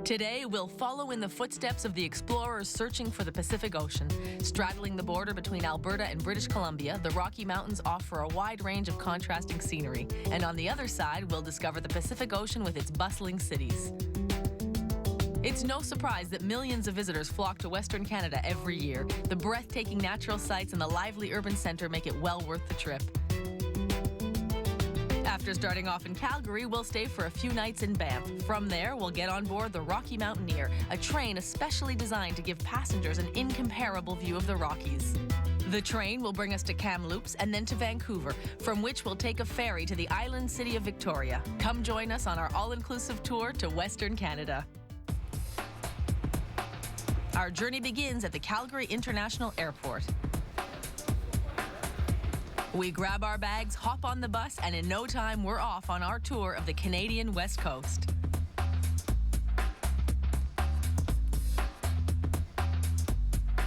Today, we'll follow in the footsteps of the explorers searching for the Pacific Ocean. Straddling the border between Alberta and British Columbia, the Rocky Mountains offer a wide range of contrasting scenery. And on the other side, we'll discover the Pacific Ocean with its bustling cities. It's no surprise that millions of visitors flock to Western Canada every year. The breathtaking natural sights and the lively urban centre make it well worth the trip. After starting off in Calgary, we'll stay for a few nights in Banff. From there, we'll get on board the Rocky Mountaineer, a train especially designed to give passengers an incomparable view of the Rockies. The train will bring us to Kamloops and then to Vancouver, from which we'll take a ferry to the island city of Victoria. Come join us on our all-inclusive tour to Western Canada. Our journey begins at the Calgary International Airport. We grab our bags, hop on the bus, and in no time, we're off on our tour of the Canadian West Coast.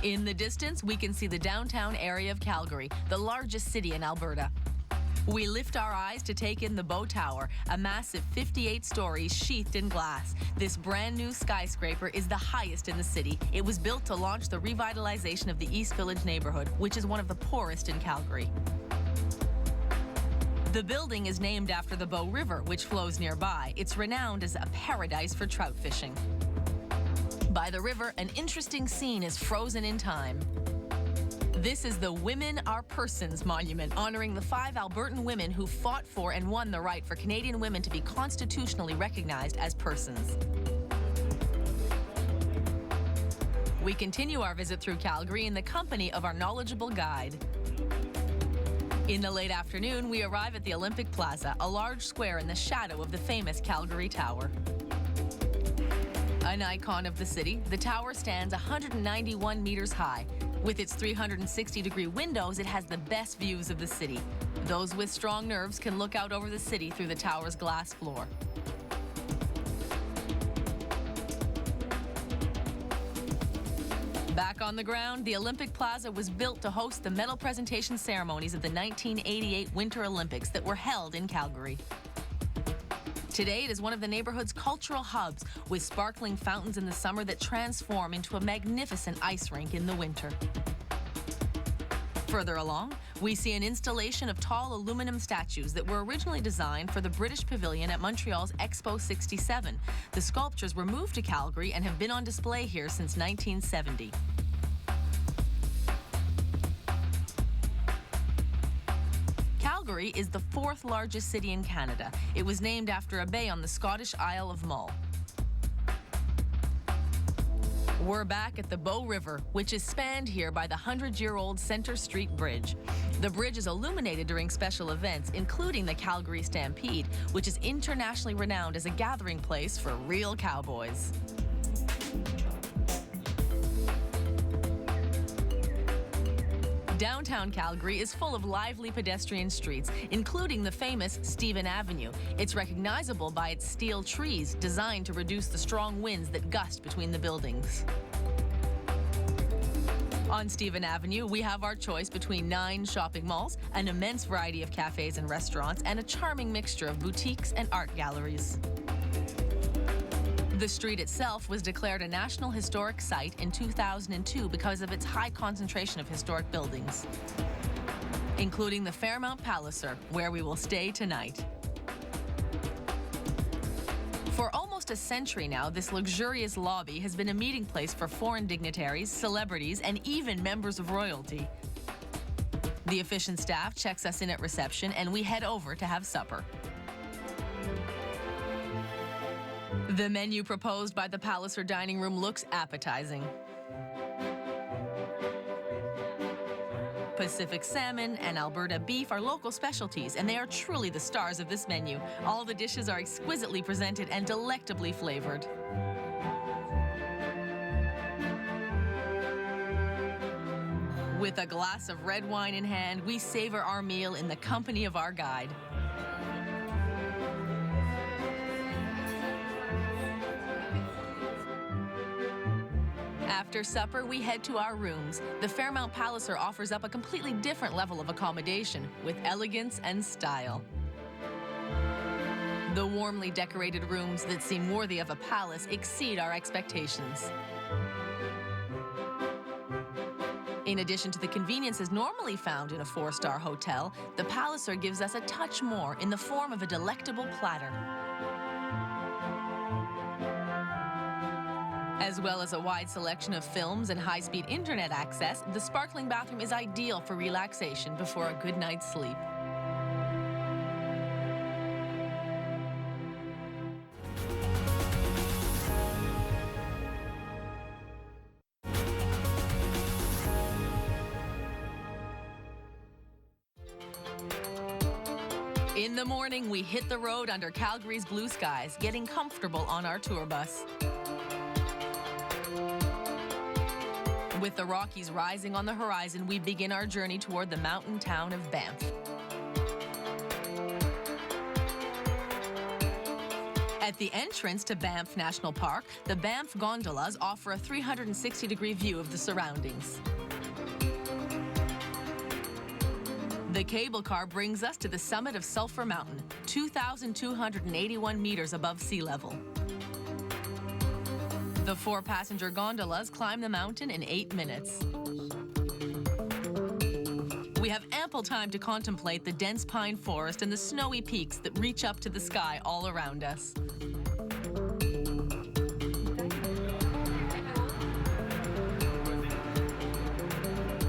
In the distance, we can see the downtown area of Calgary, the largest city in Alberta. We lift our eyes to take in the Bow Tower, a massive 58 stories sheathed in glass. This brand new skyscraper is the highest in the city. It was built to launch the revitalization of the East Village neighborhood, which is one of the poorest in Calgary. The building is named after the Bow River, which flows nearby. It's renowned as a paradise for trout fishing. By the river, an interesting scene is frozen in time. This is the Women Are Persons Monument, honoring the 5 Albertan women who fought for and won the right for Canadian women to be constitutionally recognized as persons. We continue our visit through Calgary in the company of our knowledgeable guide. In the late afternoon, we arrive at the Olympic Plaza, a large square in the shadow of the famous Calgary Tower. An icon of the city, the tower stands 191 meters high. With its 360-degree windows, it has the best views of the city. Those with strong nerves can look out over the city through the tower's glass floor. Back on the ground, the Olympic Plaza was built to host the medal presentation ceremonies of the 1988 Winter Olympics that were held in Calgary. Today, it is one of the neighborhood's cultural hubs, with sparkling fountains in the summer that transform into a magnificent ice rink in the winter. Further along, we see an installation of tall aluminum statues that were originally designed for the British Pavilion at Montreal's Expo 67. The sculptures were moved to Calgary and have been on display here since 1970. Calgary is the 4th largest city in Canada. It was named after a bay on the Scottish Isle of Mull. We're back at the Bow River, which is spanned here by the 100-year-old Centre Street Bridge. The bridge is illuminated during special events, including the Calgary Stampede, which is internationally renowned as a gathering place for real cowboys. Downtown Calgary is full of lively pedestrian streets, including the famous Stephen Avenue. It's recognizable by its steel trees, designed to reduce the strong winds that gust between the buildings. On Stephen Avenue, we have our choice between 9 shopping malls, an immense variety of cafes and restaurants, and a charming mixture of boutiques and art galleries. The street itself was declared a National Historic Site in 2002 because of its high concentration of historic buildings, including the Fairmount Palliser, where we will stay tonight. For almost a century now, this luxurious lobby has been a meeting place for foreign dignitaries, celebrities, and even members of royalty. The efficient staff checks us in at reception, and we head over to have supper. The menu proposed by the Palliser dining room looks appetizing. Pacific salmon and Alberta beef are local specialties, and they are truly the stars of this menu. All the dishes are exquisitely presented and delectably flavored. With a glass of red wine in hand, we savor our meal in the company of our guide. After supper, we head to our rooms. The Fairmount Palliser offers up a completely different level of accommodation with elegance and style. The warmly decorated rooms that seem worthy of a palace exceed our expectations. In addition to the conveniences normally found in a four-star hotel, the Palliser gives us a touch more in the form of a delectable platter. As well as a wide selection of films and high-speed internet access, the sparkling bathroom is ideal for relaxation before a good night's sleep. In the morning, we hit the road under Calgary's blue skies, getting comfortable on our tour bus. With the Rockies rising on the horizon, we begin our journey toward the mountain town of Banff. At the entrance to Banff National Park, the Banff gondolas offer a 360-degree view of the surroundings. The cable car brings us to the summit of Sulphur Mountain, 2,281 meters above sea level. The four-passenger gondolas climb the mountain in 8 minutes. We have ample time to contemplate the dense pine forest and the snowy peaks that reach up to the sky all around us.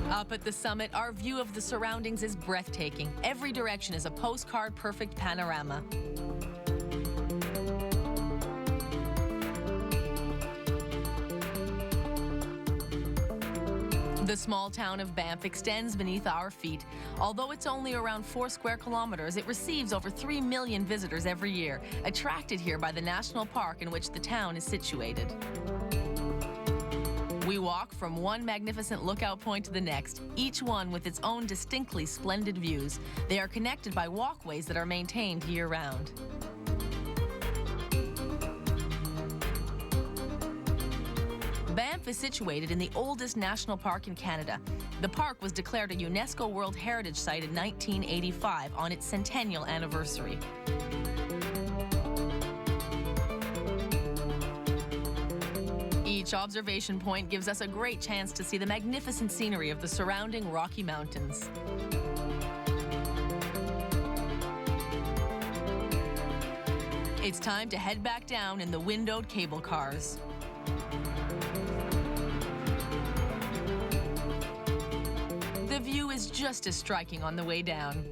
Up at the summit, our view of the surroundings is breathtaking. Every direction is a postcard-perfect panorama. The small town of Banff extends beneath our feet. Although it's only around 4 square kilometers, it receives over 3 million visitors every year, attracted here by the national park in which the town is situated. We walk from one magnificent lookout point to the next, each one with its own distinctly splendid views. They are connected by walkways that are maintained year-round. Banff is situated in the oldest national park in Canada. The park was declared a UNESCO World Heritage Site in 1985 on its centennial anniversary. Each observation point gives us a great chance to see the magnificent scenery of the surrounding Rocky Mountains. It's time to head back down in the windowed cable cars. The view is just as striking on the way down.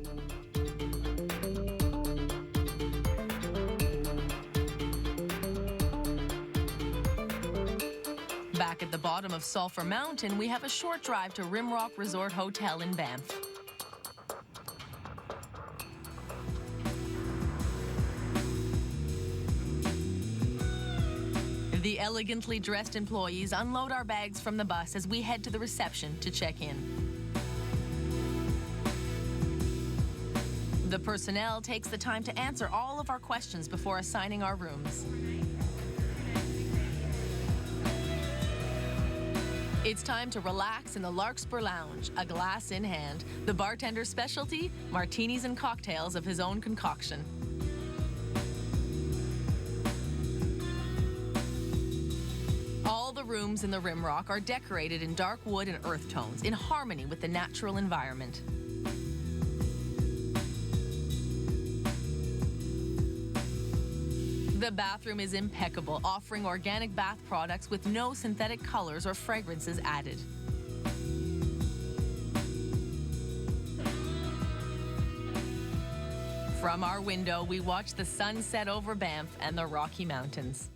Back at the bottom of Sulphur Mountain, we have a short drive to Rimrock Resort Hotel in Banff. The elegantly dressed employees unload our bags from the bus as we head to the reception to check in. The personnel takes the time to answer all of our questions before assigning our rooms. It's time to relax in the Larkspur Lounge, a glass in hand. The bartender's specialty, martinis and cocktails of his own concoction. All the rooms in the Rimrock are decorated in dark wood and earth tones, in harmony with the natural environment. The bathroom is impeccable, offering organic bath products with no synthetic colors or fragrances added. From our window, we watch the sun set over Banff and the Rocky Mountains.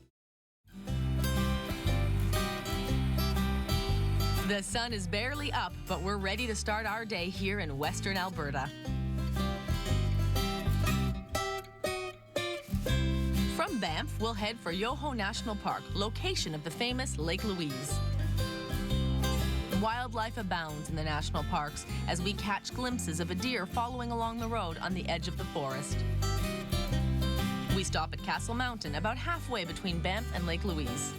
The sun is barely up, but we're ready to start our day here in Western Alberta. From Banff, we'll head for Yoho National Park, location of the famous Lake Louise. Wildlife abounds in the national parks as we catch glimpses of a deer following along the road on the edge of the forest. We stop at Castle Mountain, about halfway between Banff and Lake Louise.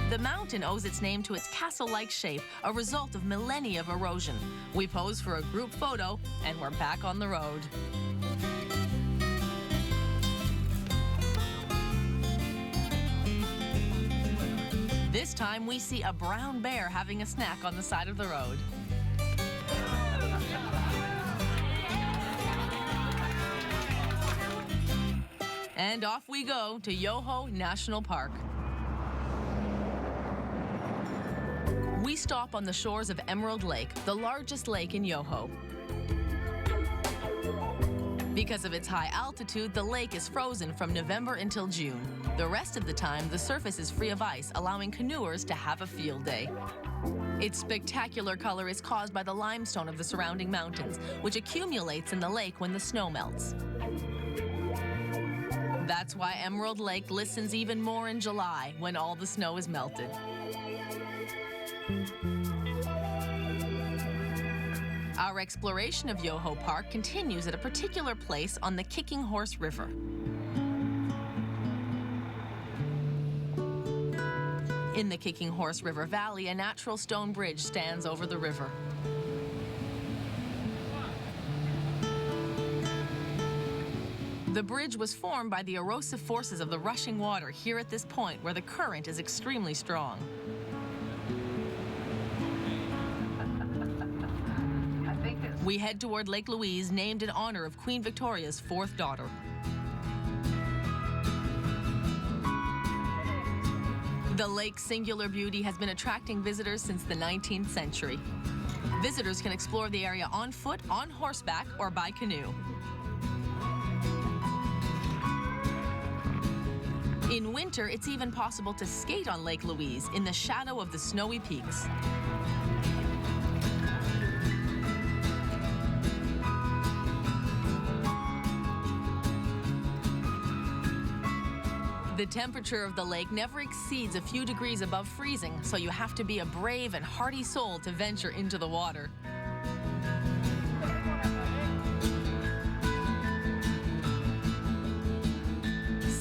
The mountain owes its name to its castle-like shape, a result of millennia of erosion. We pose for a group photo, and we're back on the road. time, we see a brown bear having a snack on the side of the road. And off we go to Yoho National Park. We stop on the shores of Emerald Lake, the largest lake in Yoho. Because of its high altitude, the lake is frozen from November until June. The rest of the time, the surface is free of ice, allowing canoers to have a field day. Its spectacular color is caused by the limestone of the surrounding mountains, which accumulates in the lake when the snow melts. That's why Emerald Lake glistens even more in July, when all the snow is melted. Our exploration of Yoho Park continues at a particular place on the Kicking Horse River. In the Kicking Horse River Valley, a natural stone bridge stands over the river. The bridge was formed by the erosive forces of the rushing water here at this point where the current is extremely strong. We head toward Lake Louise, named in honor of Queen Victoria's fourth daughter. The lake's singular beauty has been attracting visitors since the 19th century. Visitors can explore the area on foot, on horseback, or by canoe. In winter, it's even possible to skate on Lake Louise in the shadow of the snowy peaks. The temperature of the lake never exceeds a few degrees above freezing, so you have to be a brave and hardy soul to venture into the water.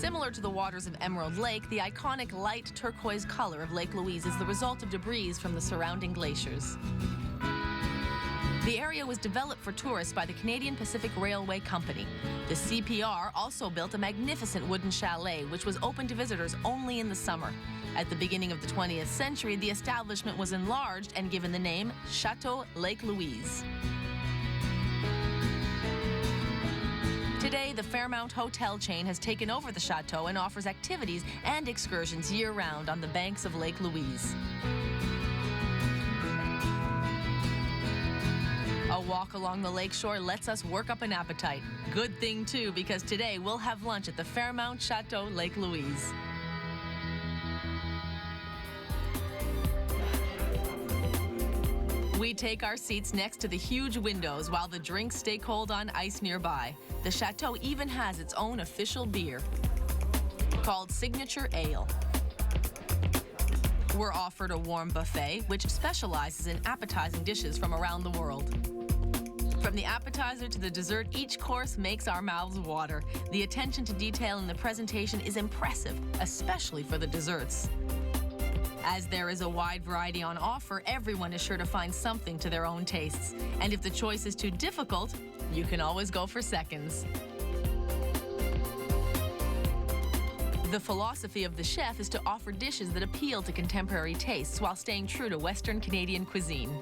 Similar to the waters of Emerald Lake, the iconic light turquoise color of Lake Louise is the result of debris from the surrounding glaciers. The area was developed for tourists by the Canadian Pacific Railway Company. The CPR also built a magnificent wooden chalet, which was open to visitors only in the summer. At the beginning of the 20th century, the establishment was enlarged and given the name Chateau Lake Louise. Today, the Fairmount Hotel chain has taken over the chateau and offers activities and excursions year-round on the banks of Lake Louise. A walk along the lakeshore lets us work up an appetite. Good thing, too, because today we'll have lunch at the Fairmount Chateau Lake Louise. We take our seats next to the huge windows while the drinks stay cold on ice nearby. The chateau even has its own official beer, called Signature Ale. We're offered a warm buffet, which specializes in appetizing dishes from around the world. From the appetizer to the dessert, each course makes our mouths water. The attention to detail in the presentation is impressive, especially for the desserts. As there is a wide variety on offer, everyone is sure to find something to their own tastes. And if the choice is too difficult, you can always go for seconds. The philosophy of the chef is to offer dishes that appeal to contemporary tastes while staying true to Western Canadian cuisine.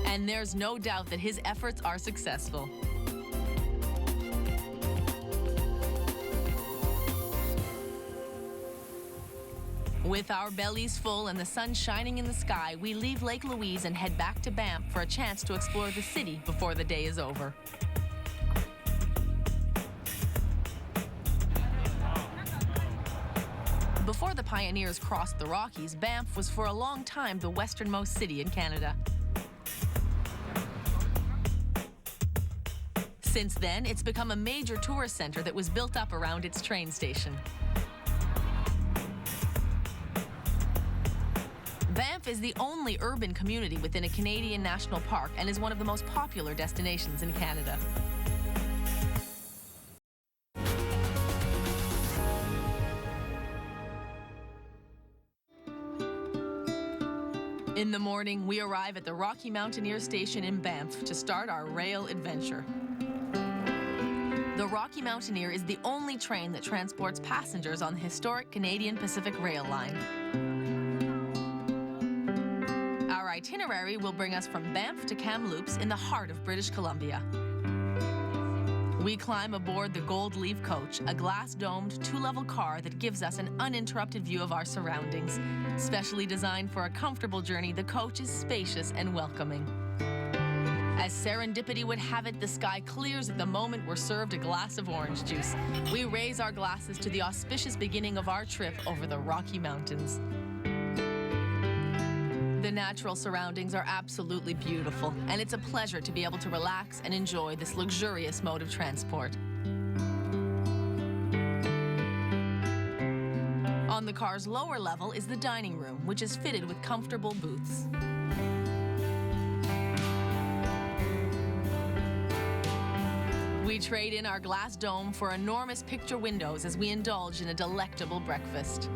And there's no doubt that his efforts are successful. With our bellies full and the sun shining in the sky, we leave Lake Louise and head back to Banff for a chance to explore the city before the day is over. Before the pioneers crossed the Rockies, Banff was for a long time the westernmost city in Canada. Since then, it's become a major tourist center that was built up around its train station. Banff is the only urban community within a Canadian national park and is one of the most popular destinations in Canada. In the morning, we arrive at the Rocky Mountaineer Station in Banff to start our rail adventure. The Rocky Mountaineer is the only train that transports passengers on the historic Canadian Pacific Rail line. itinerary will bring us from Banff to Kamloops in the heart of British Columbia. We climb aboard the Gold Leaf Coach, a glass-domed, two-level car that gives us an uninterrupted view of our surroundings. Specially designed for a comfortable journey, the coach is spacious and welcoming. As serendipity would have it, the sky clears at the moment we're served a glass of orange juice. We raise our glasses to the auspicious beginning of our trip over the Rocky Mountains. The natural surroundings are absolutely beautiful, and it's a pleasure to be able to relax and enjoy this luxurious mode of transport. On the car's lower level is the dining room, which is fitted with comfortable booths. We trade in our glass dome for enormous picture windows as we indulge in a delectable breakfast.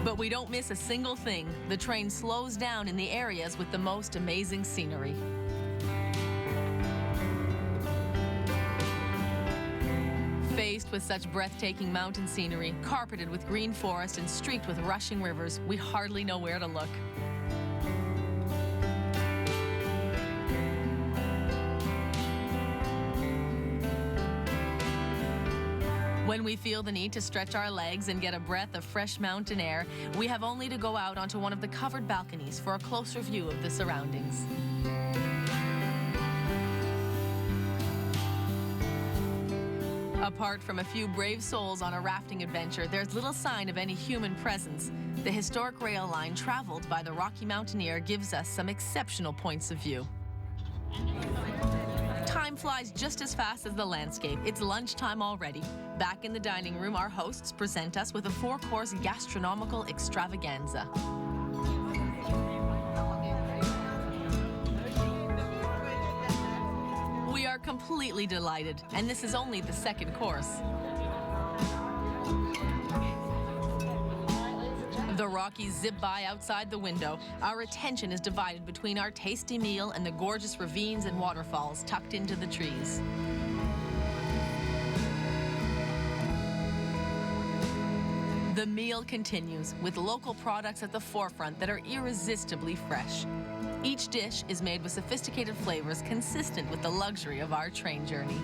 But we don't miss a single thing. The train slows down in the areas with the most amazing scenery. Faced with such breathtaking mountain scenery, carpeted with green forest and streaked with rushing rivers, we hardly know where to look. When we feel the need to stretch our legs and get a breath of fresh mountain air, we have only to go out onto one of the covered balconies for a closer view of the surroundings. Apart from a few brave souls on a rafting adventure, there's little sign of any human presence. The historic rail line traveled by the Rocky Mountaineer gives us some exceptional points of view. Time flies just as fast as the landscape. It's lunchtime already. Back in the dining room, our hosts present us with a four-course gastronomical extravaganza. We are completely delighted, and this is only the second course. The Rockies zip by outside the window. Our attention is divided between our tasty meal and the gorgeous ravines and waterfalls tucked into the trees. The meal continues, with local products at the forefront that are irresistibly fresh. Each dish is made with sophisticated flavors consistent with the luxury of our train journey.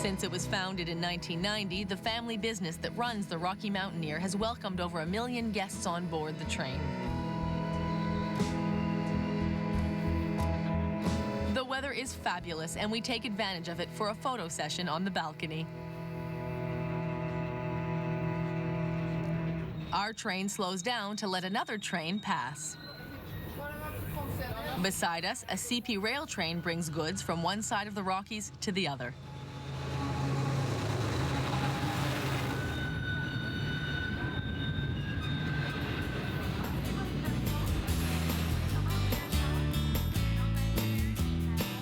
Since it was founded in 1990, the family business that runs the Rocky Mountaineer has welcomed over 1 million guests on board the train. The weather is fabulous, and we take advantage of it for a photo session on the balcony. Our train slows down to let another train pass. Beside us, a CP rail train brings goods from one side of the Rockies to the other.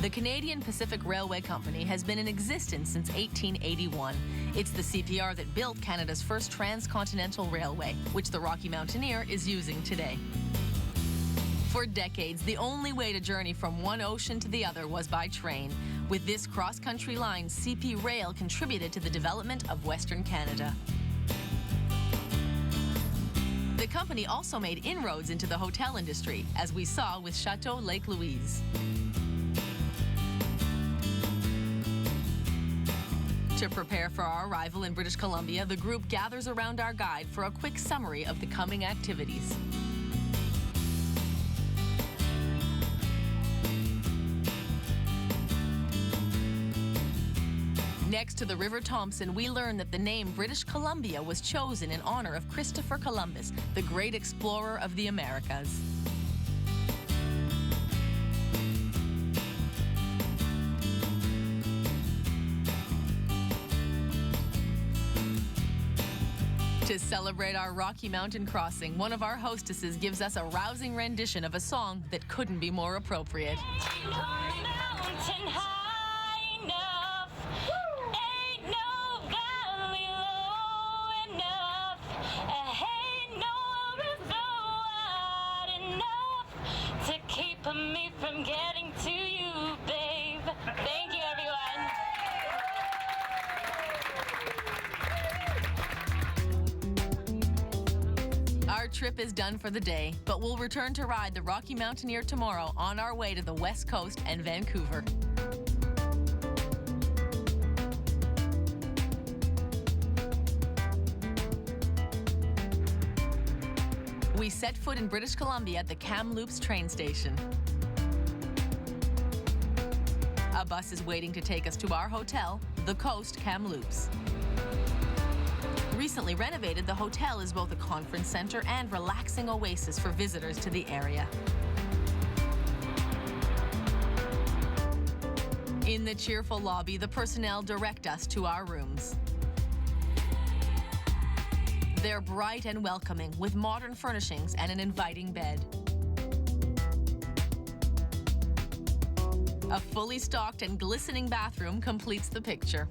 The Canadian Pacific Railway Company has been in existence since 1881. It's the CPR that built Canada's first transcontinental railway, which the Rocky Mountaineer is using today. For decades, the only way to journey from one ocean to the other was by train. With this cross-country line, CP Rail contributed to the development of Western Canada. The company also made inroads into the hotel industry, as we saw with Chateau Lake Louise. To prepare for our arrival in British Columbia, the group gathers around our guide for a quick summary of the coming activities. Next to the River Thompson, we learn that the name British Columbia was chosen in honor of Christopher Columbus, the great explorer of the Americas. To celebrate our Rocky Mountain crossing, one of our hostesses gives us a rousing rendition of a song that couldn't be more appropriate. trip is done for the day, but we'll return to ride the Rocky Mountaineer tomorrow on our way to the West Coast and Vancouver. We set foot in British Columbia at the Kamloops train station. A bus is waiting to take us to our hotel, The Coast Kamloops. Recently renovated, the hotel is both a conference center and relaxing oasis for visitors to the area. In the cheerful lobby, the personnel direct us to our rooms. They're bright and welcoming, with modern furnishings and an inviting bed. A fully stocked and glistening bathroom completes the picture.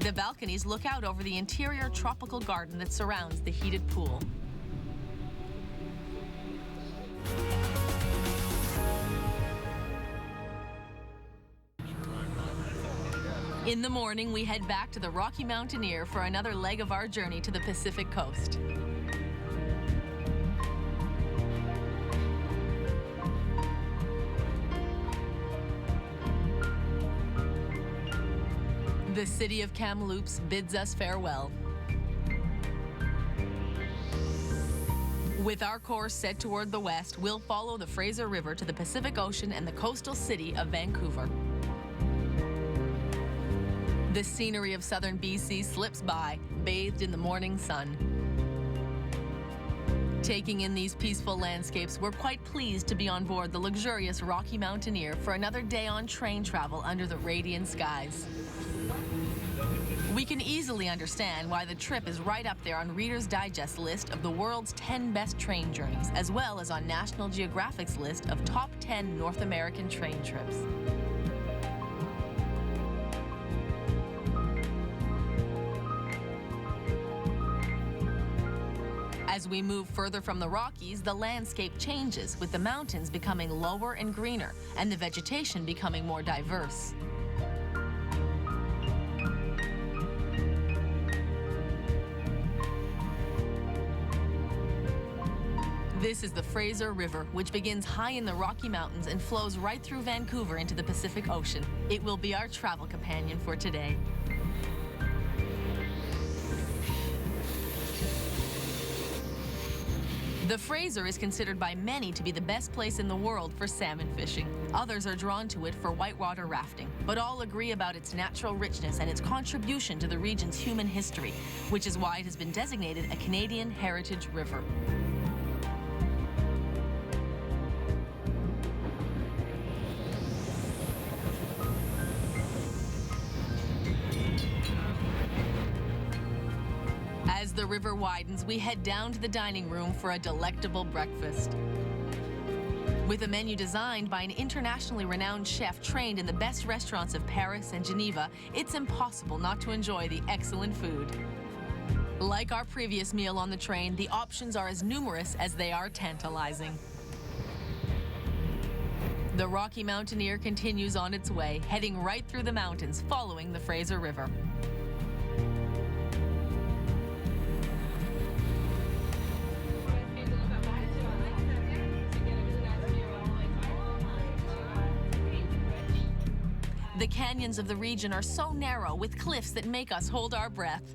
The balconies look out over the interior tropical garden that surrounds the heated pool. In the morning, we head back to the Rocky Mountaineer for another leg of our journey to the Pacific Coast. The city of Kamloops bids us farewell. With our course set toward the west, we'll follow the Fraser River to the Pacific Ocean and the coastal city of Vancouver. The scenery of southern BC slips by, bathed in the morning sun. Taking in these peaceful landscapes, we're quite pleased to be on board the luxurious Rocky Mountaineer for another day on train travel under the radiant skies. We can easily understand why the trip is right up there on Reader's Digest list of the world's 10 best train journeys, as well as on National Geographic's list of top 10 North American train trips. As we move further from the Rockies, the landscape changes, with the mountains becoming lower and greener, and the vegetation becoming more diverse. This is the Fraser River, which begins high in the Rocky Mountains and flows right through Vancouver into the Pacific Ocean. It will be our travel companion for today. The Fraser is considered by many to be the best place in the world for salmon fishing. Others are drawn to it for whitewater rafting, but all agree about its natural richness and its contribution to the region's human history, which is why it has been designated a Canadian Heritage River. As the river widens, we head down to the dining room for a delectable breakfast. With a menu designed by an internationally renowned chef trained in the best restaurants of Paris and Geneva, it's impossible not to enjoy the excellent food. Like our previous meal on the train, the options are as numerous as they are tantalizing. The Rocky Mountaineer continues on its way, heading right through the mountains, following the Fraser River. The canyons of the region are so narrow, with cliffs that make us hold our breath.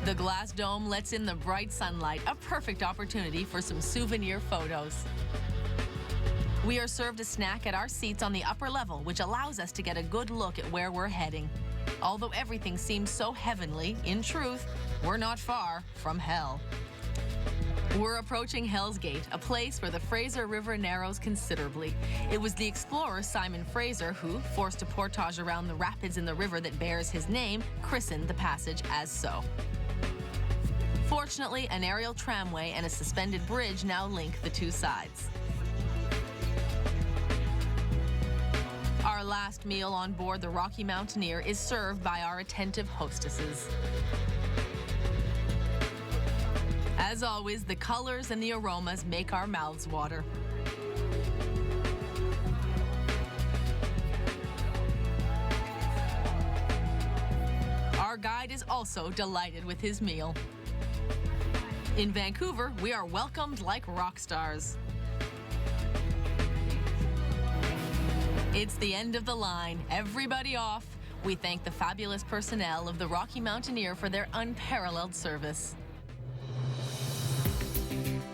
The glass dome lets in the bright sunlight, a perfect opportunity for some souvenir photos. We are served a snack at our seats on the upper level, which allows us to get a good look at where we're heading. Although everything seems so heavenly, in truth, we're not far from hell. We're approaching Hell's Gate, a place where the Fraser River narrows considerably. It was the explorer Simon Fraser who, forced to portage around the rapids in the river that bears his name, christened the passage as so. Fortunately, an aerial tramway and a suspended bridge now link the two sides. Our last meal on board the Rocky Mountaineer is served by our attentive hostesses. As always, the colors and the aromas make our mouths water. is also delighted with his meal. In Vancouver, we are welcomed like rock stars. It's the end of the line. Everybody off. We thank the fabulous personnel of the Rocky Mountaineer for their unparalleled service.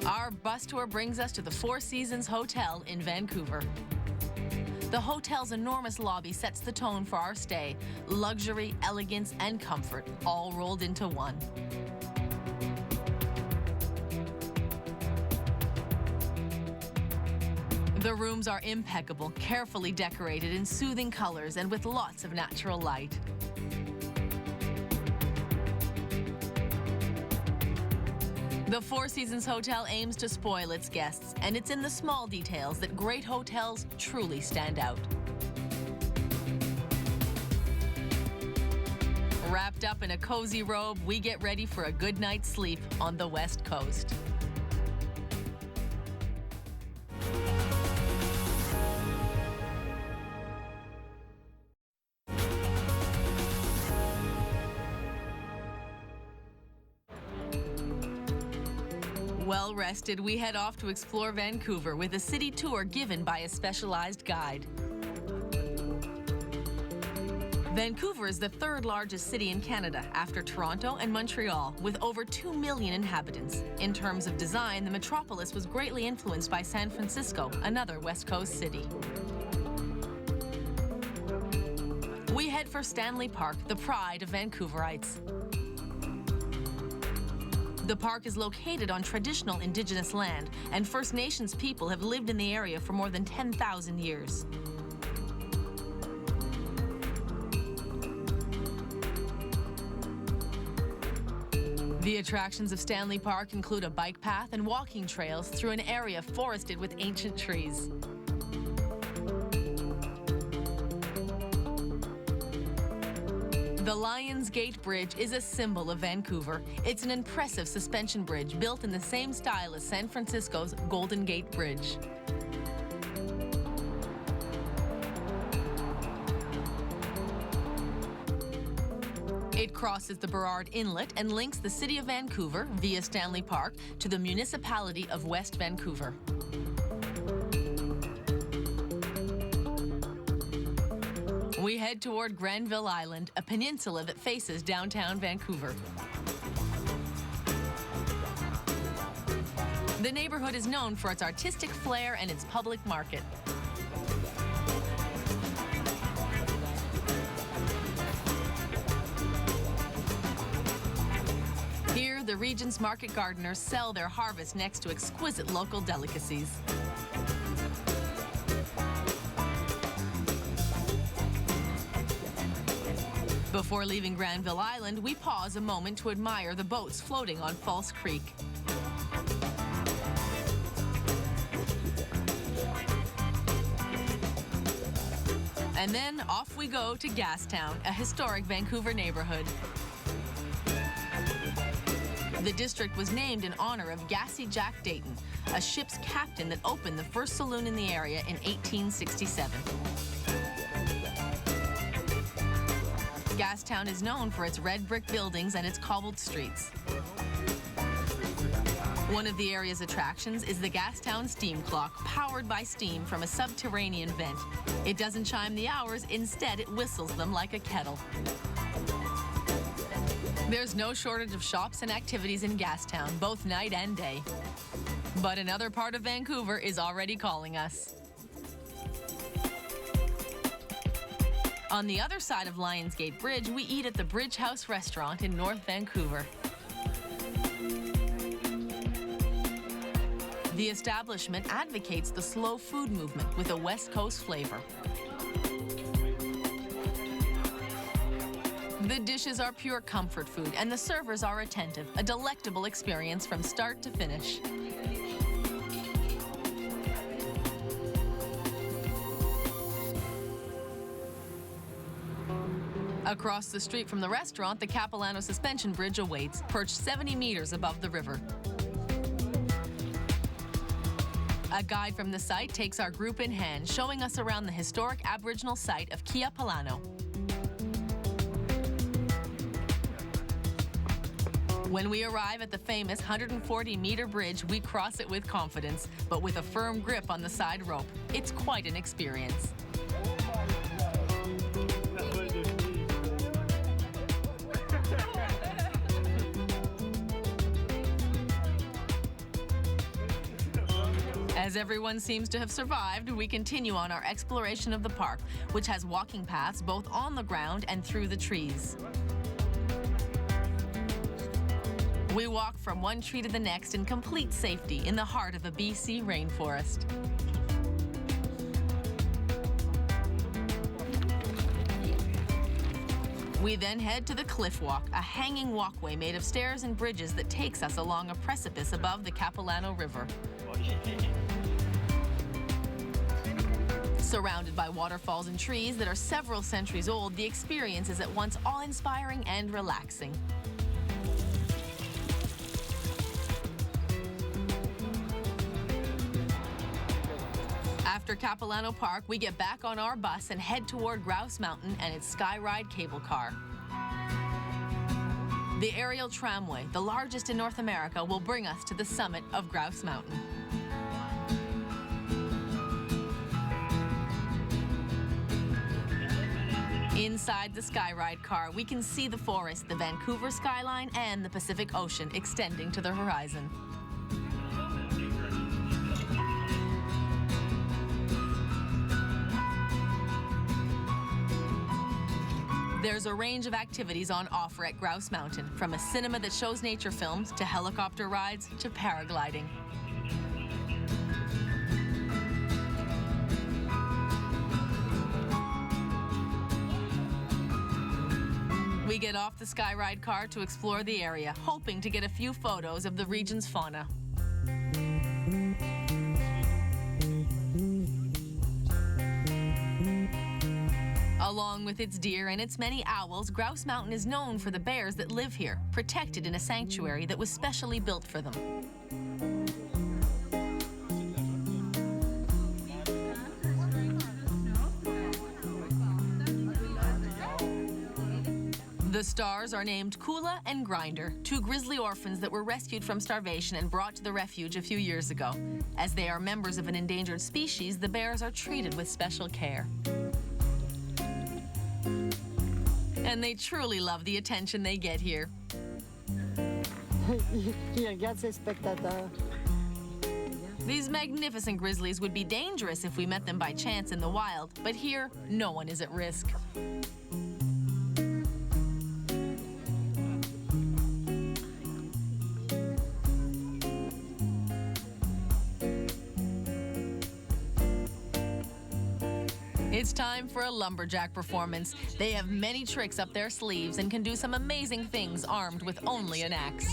Our bus tour brings us to the Four Seasons Hotel in Vancouver. The hotel's enormous lobby sets the tone for our stay. Luxury, elegance, and comfort, all rolled into one. The rooms are impeccable, carefully decorated in soothing colors and with lots of natural light. The Four Seasons Hotel aims to spoil its guests, and it's in the small details that great hotels truly stand out. Wrapped up in a cozy robe, we get ready for a good night's sleep on the West Coast. Well rested, we head off to explore Vancouver with a city tour given by a specialized guide. Vancouver is the third largest city in Canada after Toronto and Montreal, with over 2 million inhabitants. In terms of design, the metropolis was greatly influenced by San Francisco, another West Coast city. We head for Stanley Park, the pride of Vancouverites. The park is located on traditional Indigenous land, and First Nations people have lived in the area for more than 10,000 years. The attractions of Stanley Park include a bike path and walking trails through an area forested with ancient trees. The Lions Gate Bridge is a symbol of Vancouver. It's an impressive suspension bridge built in the same style as San Francisco's Golden Gate Bridge. It crosses the Burrard Inlet and links the city of Vancouver via Stanley Park to the municipality of West Vancouver. We head toward Granville Island, a peninsula that faces downtown Vancouver. The neighborhood is known for its artistic flair and its public market. Here, the region's market gardeners sell their harvest next to exquisite local delicacies. Before leaving Granville Island, we pause a moment to admire the boats floating on False Creek. And then off we go to Gastown, a historic Vancouver neighborhood. The district was named in honor of Gassy Jack Dayton, a ship's captain that opened the first saloon in the area in 1867. Gastown is known for its red brick buildings and its cobbled streets. One of the area's attractions is the Gastown Steam Clock, powered by steam from a subterranean vent. It doesn't chime the hours, instead it whistles them like a kettle. There's no shortage of shops and activities in Gastown, both night and day. But another part of Vancouver is already calling us. On the other side of Lions Gate Bridge, we eat at the Bridge House restaurant in North Vancouver. The establishment advocates the slow food movement with a West Coast flavor. The dishes are pure comfort food, and the servers are attentive, a delectable experience from start to finish. Across the street from the restaurant, the Capilano Suspension Bridge awaits, perched 70 meters above the river. A guide from the site takes our group in hand, showing us around the historic Aboriginal site of Kia Pilano. When we arrive at the famous 140-meter bridge, we cross it with confidence, but with a firm grip on the side rope. It's quite an experience. As everyone seems to have survived, we continue on our exploration of the park, which has walking paths both on the ground and through the trees. We walk from one tree to the next in complete safety in the heart of a BC rainforest. We then head to the Cliff Walk, a hanging walkway made of stairs and bridges that takes us along a precipice above the Capilano River. Surrounded by waterfalls and trees that are several centuries old, the experience is at once awe-inspiring and relaxing. After Capilano Park, we get back on our bus and head toward Grouse Mountain and its Skyride cable car. The aerial tramway, the largest in North America, will bring us to the summit of Grouse Mountain. Inside the Skyride car, we can see the forest, the Vancouver skyline, and the Pacific Ocean extending to the horizon. There's a range of activities on offer at Grouse Mountain, from a cinema that shows nature films, to helicopter rides, to paragliding. We get off the Skyride car to explore the area, hoping to get a few photos of the region's fauna. Along with its deer and its many owls, Grouse Mountain is known for the bears that live here, protected in a sanctuary that was specially built for them. The stars are named Kula and Grinder, two grizzly orphans that were rescued from starvation and brought to the refuge a few years ago. As they are members of an endangered species, the bears are treated with special care. And they truly love the attention they get here. These magnificent grizzlies would be dangerous if we met them by chance in the wild, but here, no one is at risk. It's time for a lumberjack performance. They have many tricks up their sleeves and can do some amazing things armed with only an axe.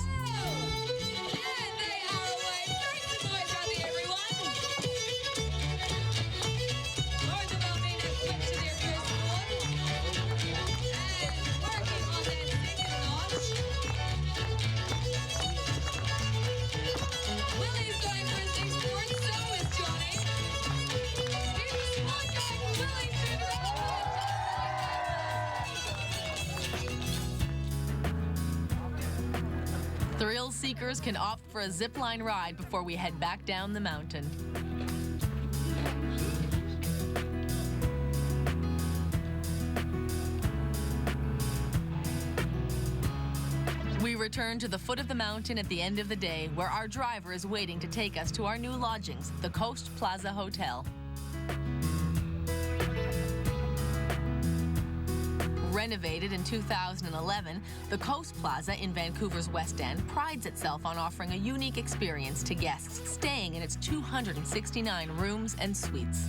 Thrill seekers can opt for a zipline ride before we head back down the mountain. We return to the foot of the mountain at the end of the day, where our driver is waiting to take us to our new lodgings, the Coast Plaza Hotel. Renovated in 2011, the Coast Plaza in Vancouver's West End prides itself on offering a unique experience to guests staying in its 269 rooms and suites.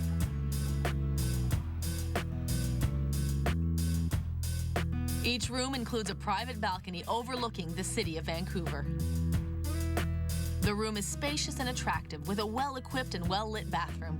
Each room includes a private balcony overlooking the city of Vancouver. The room is spacious and attractive, with a well-equipped and well-lit bathroom.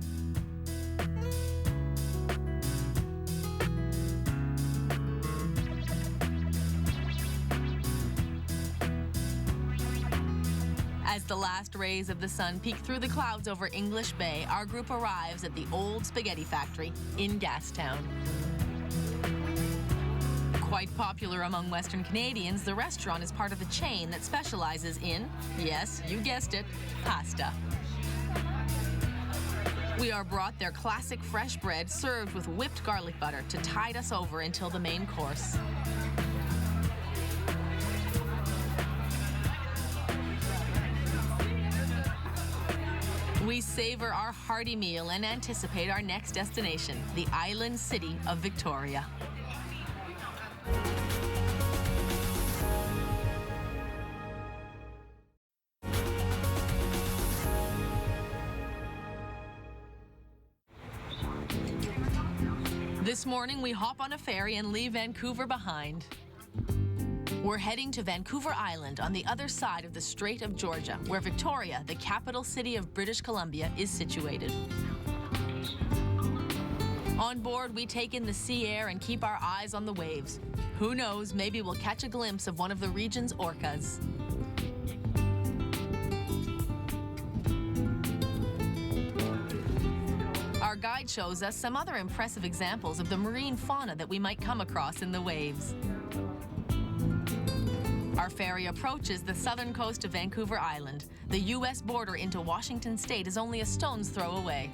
As the last rays of the sun peek through the clouds over English Bay, our group arrives at the Old Spaghetti Factory in Gastown. Quite popular among Western Canadians, the restaurant is part of a chain that specializes in, yes, you guessed it, pasta. We are brought their classic fresh bread served with whipped garlic butter to tide us over until the main course. We savor our hearty meal and anticipate our next destination, the island city of Victoria. This morning, we hop on a ferry and leave Vancouver behind. We're heading to Vancouver Island on the other side of the Strait of Georgia, where Victoria, the capital city of British Columbia, is situated. On board, we take in the sea air and keep our eyes on the waves. Who knows, maybe we'll catch a glimpse of one of the region's orcas. Our guide shows us some other impressive examples of the marine fauna that we might come across in the waves. Our ferry approaches the southern coast of Vancouver Island. The U.S. border into Washington State is only a stone's throw away.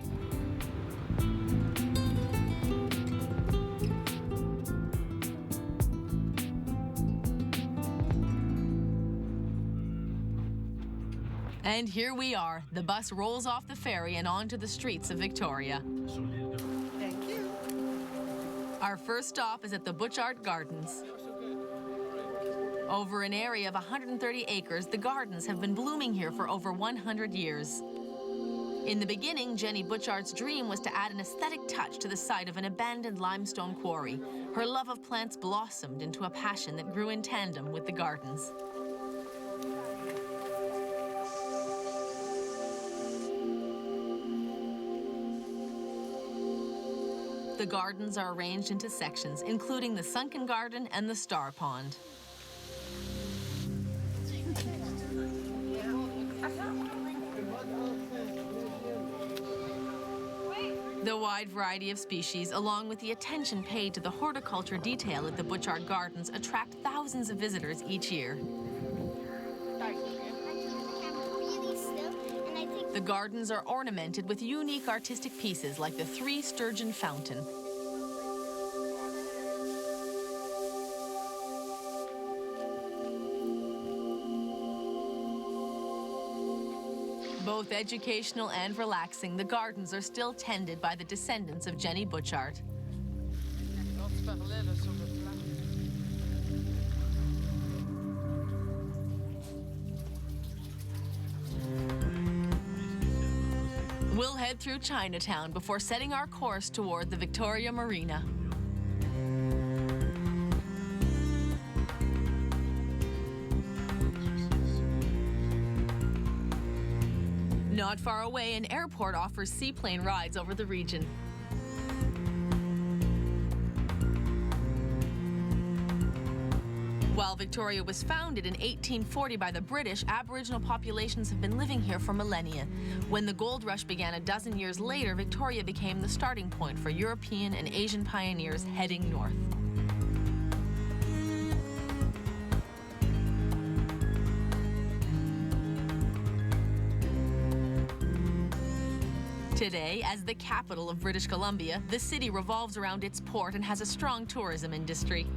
And here we are. The bus rolls off the ferry and onto the streets of Victoria. Thank you. Our first stop is at the Butchart Gardens. Over an area of 130 acres, the gardens have been blooming here for over 100 years. In the beginning, Jenny Butchart's dream was to add an aesthetic touch to the site of an abandoned limestone quarry. Her love of plants blossomed into a passion that grew in tandem with the gardens. The gardens are arranged into sections, including the sunken garden and the star pond. The wide variety of species, along with the attention paid to the horticulture detail at the Butchart Gardens, attract thousands of visitors each year. The gardens are ornamented with unique artistic pieces like the Three Sturgeon Fountain. Both educational and relaxing, the gardens are still tended by the descendants of Jenny Butchart. We'll head through Chinatown before setting our course toward the Victoria Marina. Not far away, an airport offers seaplane rides over the region. While Victoria was founded in 1840 by the British, Aboriginal populations have been living here for millennia. When the gold rush began a dozen years later, Victoria became the starting point for European and Asian pioneers heading north. Today, as the capital of British Columbia, the city revolves around its port and has a strong tourism industry.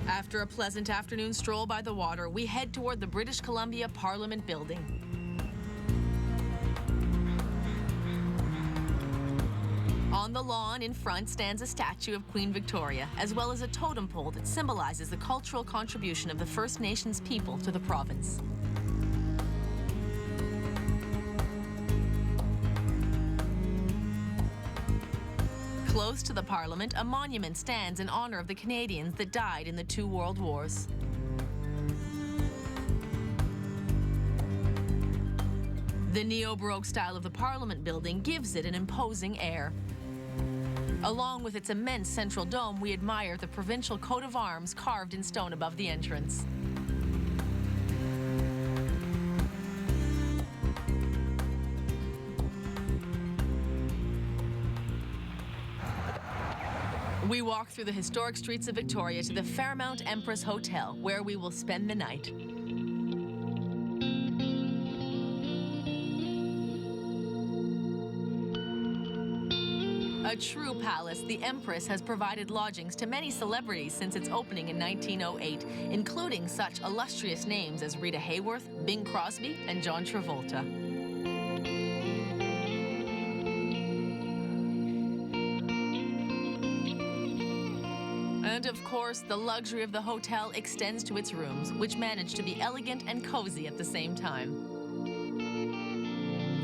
After a pleasant afternoon stroll by the water, we head toward the British Columbia Parliament building. On the lawn in front stands a statue of Queen Victoria, as well as a totem pole that symbolizes the cultural contribution of the First Nations people to the province. Close to the Parliament, a monument stands in honor of the Canadians that died in the two World Wars. The neo-Baroque style of the Parliament building gives it an imposing air. Along with its immense central dome, we admire the provincial coat of arms carved in stone above the entrance. We walk through the historic streets of Victoria to the Fairmount Empress Hotel, where we will spend the night. A true palace, the Empress has provided lodgings to many celebrities since its opening in 1908, including such illustrious names as Rita Hayworth, Bing Crosby, and John Travolta. And of course, the luxury of the hotel extends to its rooms, which manage to be elegant and cozy at the same time.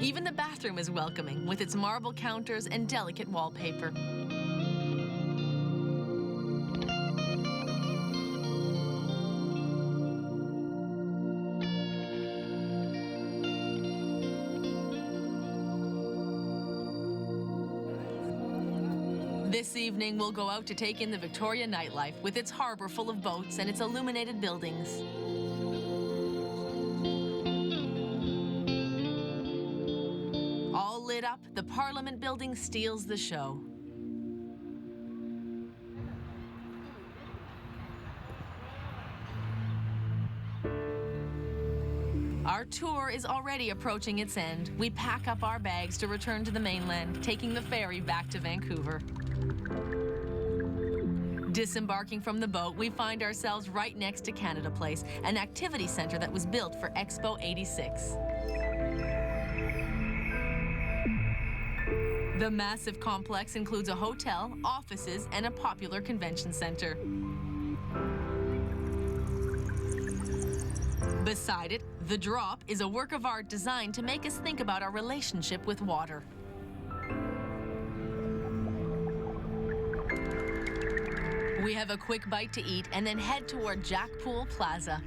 Even the bathroom is welcoming, with its marble counters and delicate wallpaper. This evening, we'll go out to take in the Victoria nightlife with its harbor full of boats and its illuminated buildings. All lit up, the Parliament building steals the show. Our tour is already approaching its end. We pack up our bags to return to the mainland, taking the ferry back to Vancouver. Disembarking from the boat, we find ourselves right next to Canada Place, an activity center that was built for Expo 86. The massive complex includes a hotel, offices, and a popular convention center. Beside it, The Drop is a work of art designed to make us think about our relationship with water. We have a quick bite to eat and then head toward Jackpool Plaza.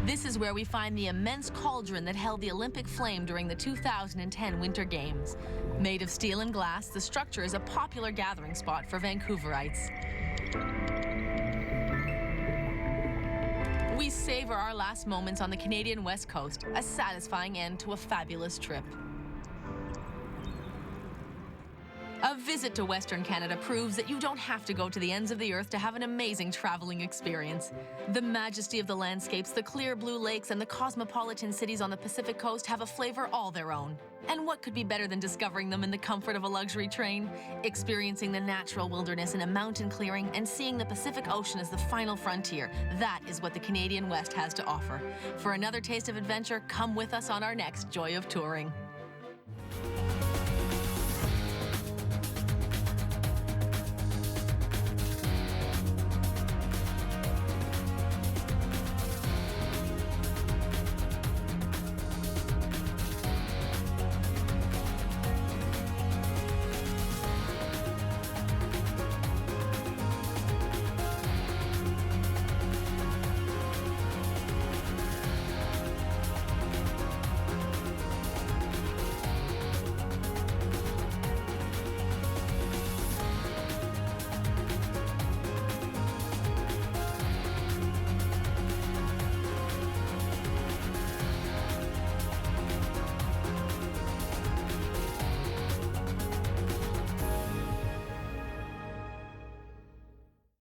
This is where we find the immense cauldron that held the Olympic flame during the 2010 Winter Games. Made of steel and glass, the structure is a popular gathering spot for Vancouverites. We savor our last moments on the Canadian West Coast, a satisfying end to a fabulous trip. A visit to Western Canada proves that you don't have to go to the ends of the earth to have an amazing traveling experience. The majesty of the landscapes, the clear blue lakes, and the cosmopolitan cities on the Pacific Coast have a flavor all their own. And what could be better than discovering them in the comfort of a luxury train? Experiencing the natural wilderness in a mountain clearing and seeing the Pacific Ocean as the final frontier. That is what the Canadian West has to offer. For another taste of adventure, come with us on our next Joy of Touring.